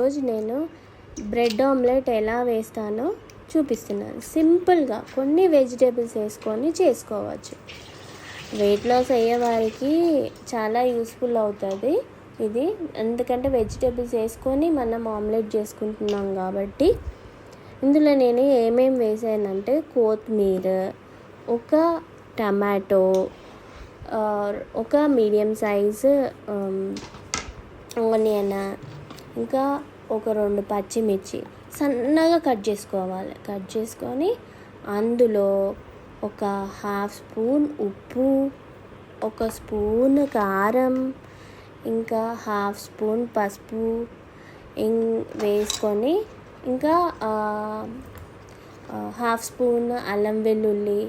ఈరోజు నేను bread omelette ఎలా వేస్తానో చూపిస్తున్నాను. సింపుల్గా కొన్ని వెజిటేబుల్స్ వేసుకొని చేసుకోవచ్చు. వెయిట్ లాస్ అయ్యే వారికి చాలా యూస్ఫుల్ అవుతుంది ఇది, ఎందుకంటే వెజిటేబుల్స్ వేసుకొని మనం ఆమ్లెట్ చేసుకుంటున్నాం కాబట్టి. ఇందులో నేను ఏమేమి వేసానంటే కొత్తిమీర, ఒక టమాటో, ఒక మీడియం సైజు ఆనియన్, ఇంకా ఒక 2 పచ్చిమిర్చి సన్నగా కట్ చేసుకోవాలి. కట్ చేసుకొని అందులో ఒక 1/2 స్పూన్ ఉప్పు, 1 స్పూన్ కారం, ఇంకా 1/2 స్పూన్ పసుపు వేసుకొని, ఇంకా 1/2 స్పూన్ అల్లం వెల్లుల్లి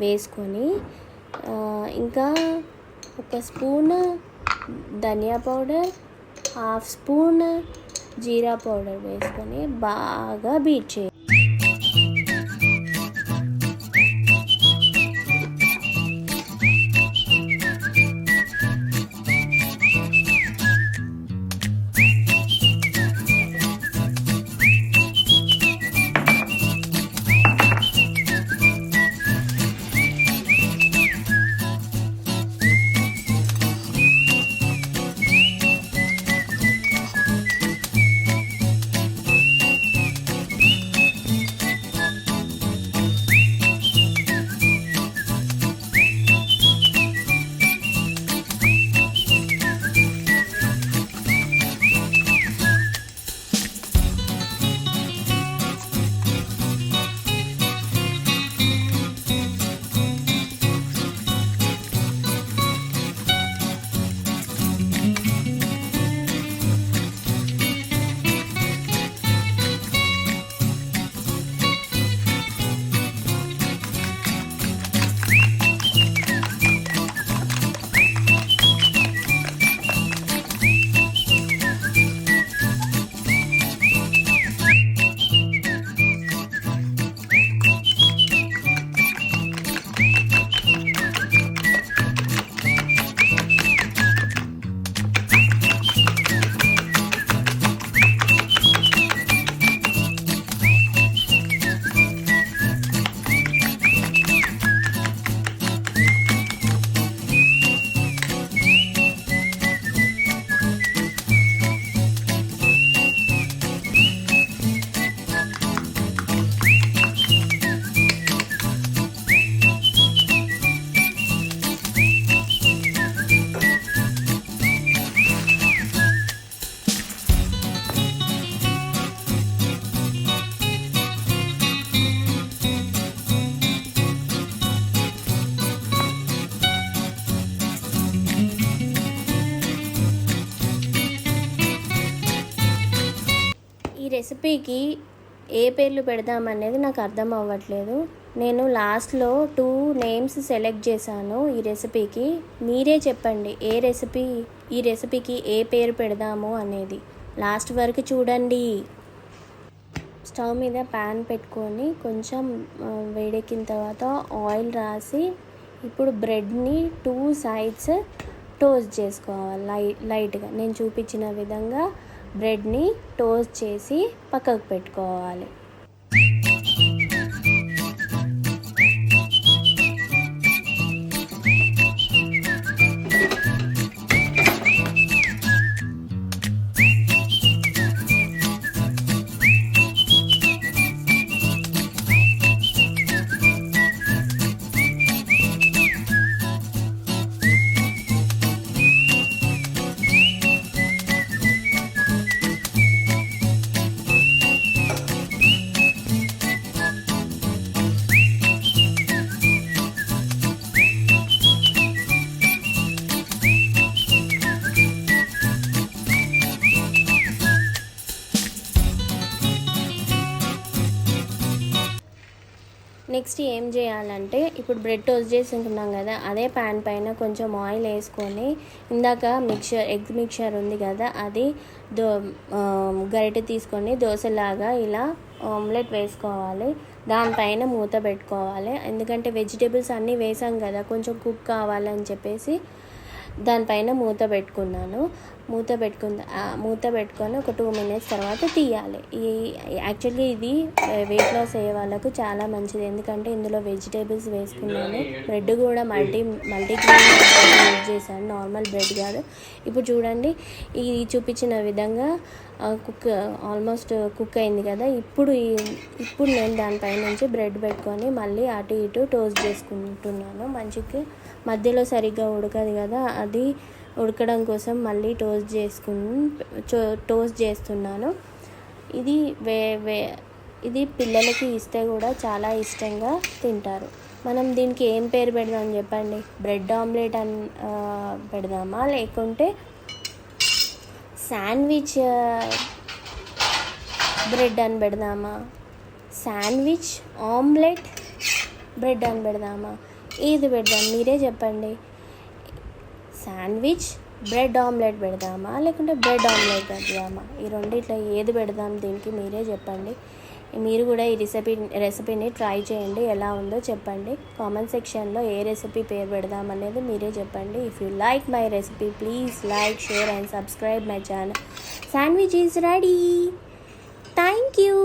వేసుకొని, ఇంకా 1 స్పూన్ ధనియా పౌడర్, 1/2 స్పూన్ జీరా పౌడర్ వేసుకొని బాగా బీట్ చేయాలి. ఈ రెసిపీకి ఏ పేర్లు పెడదామనేది నాకు అర్థం అవ్వట్లేదు. నేను లాస్ట్లో 2 నేమ్స్ సెలెక్ట్ చేశాను ఈ రెసిపీకి. మీరే చెప్పండి ఈ రెసిపీకి ఏ పేరు పెడదాము అనేది. లాస్ట్ వరకు చూడండి. స్టవ్ మీద ప్యాన్ పెట్టుకొని కొంచెం వేడెక్కిన తర్వాత ఆయిల్ రాసి, ఇప్పుడు బ్రెడ్ని 2 సైడ్స్ టోస్ట్ చేసుకోవాలి. లైట్గా నేను చూపించిన విధంగా బ్రెడ్ని టోస్ట్ చేసి పక్కకు పెట్టుకోవాలి. నెక్స్ట్ ఏం చేయాలంటే, ఇప్పుడు బ్రెడ్ టోస్ట్ చేసుకుంటున్నాం కదా, అదే ప్యాన్ పైన కొంచెం ఆయిల్ వేసుకొని, ఇందాక ఎగ్ మిక్చర్ ఉంది కదా, అది గరిటె తీసుకొని దోశలాగా ఇలా ఆమ్లెట్ వేసుకోవాలి. దానిపైన మూత పెట్టుకోవాలి. ఎందుకంటే వెజిటేబుల్స్ అన్నీ వేసాం కదా, కొంచెం కుక్ కావాలని చెప్పేసి దానిపైన మూత పెట్టుకున్నాను. మూత పెట్టుకొని ఒక 2 minutes తర్వాత తీయాలి. యాక్చువల్లీ ఇది వెయిట్ లాస్ అయ్యే వాళ్ళకు చాలా మంచిది, ఎందుకంటే ఇందులో వెజిటేబుల్స్ వేసుకున్నాను. బ్రెడ్ కూడా మల్టీగ్రెయిన్ యూజ్ చేశాను, నార్మల్ బ్రెడ్ కాదు. ఇప్పుడు చూడండి, ఇది చూపించిన విధంగా ఆల్మోస్ట్ కుక్ అయింది కదా. ఇప్పుడు నేను దానిపై నుంచి బ్రెడ్ పెట్టుకొని మళ్ళీ అటు ఇటు టోస్ట్ చేసుకుంటున్నాను. మంచిగా మధ్యలో సరిగ్గా ఉడకదు కదా, అది ఉడకడం కోసం మళ్ళీ టోస్ట్ చేస్తున్నాను. ఇది పిల్లలకి ఇస్తే కూడా చాలా ఇష్టంగా తింటారు. మనం దీనికి ఏం పేరు పెడదాం చెప్పండి? బ్రెడ్ ఆమ్లెట్ అని పెడదామా, లేకుంటే శాండ్విచ్ బ్రెడ్ అని పెడదామా, శాండ్విచ్ ఆమ్లెట్ బ్రెడ్ అని పెడదామా? ఏది పెడదాం మీరే చెప్పండి. శాండ్విచ్ బ్రెడ్ ఆమ్లెట్ పెడదామా, లేకుంటే బ్రెడ్ ఆమ్లెట్ పెడదామా? ఈ రెండిట్లో ఏది పెడదాం దీనికి మీరే చెప్పండి. మీరు కూడా ఈ రెసిపీని ట్రై చేయండి, ఎలా ఉందో చెప్పండి. కామెంట్ సెక్షన్లో ఏ రెసిపీ పేరు పెడదాం అనేది మీరే చెప్పండి. If you like my recipe, please like, share and subscribe my channel. Sandwich is ready. Thank you.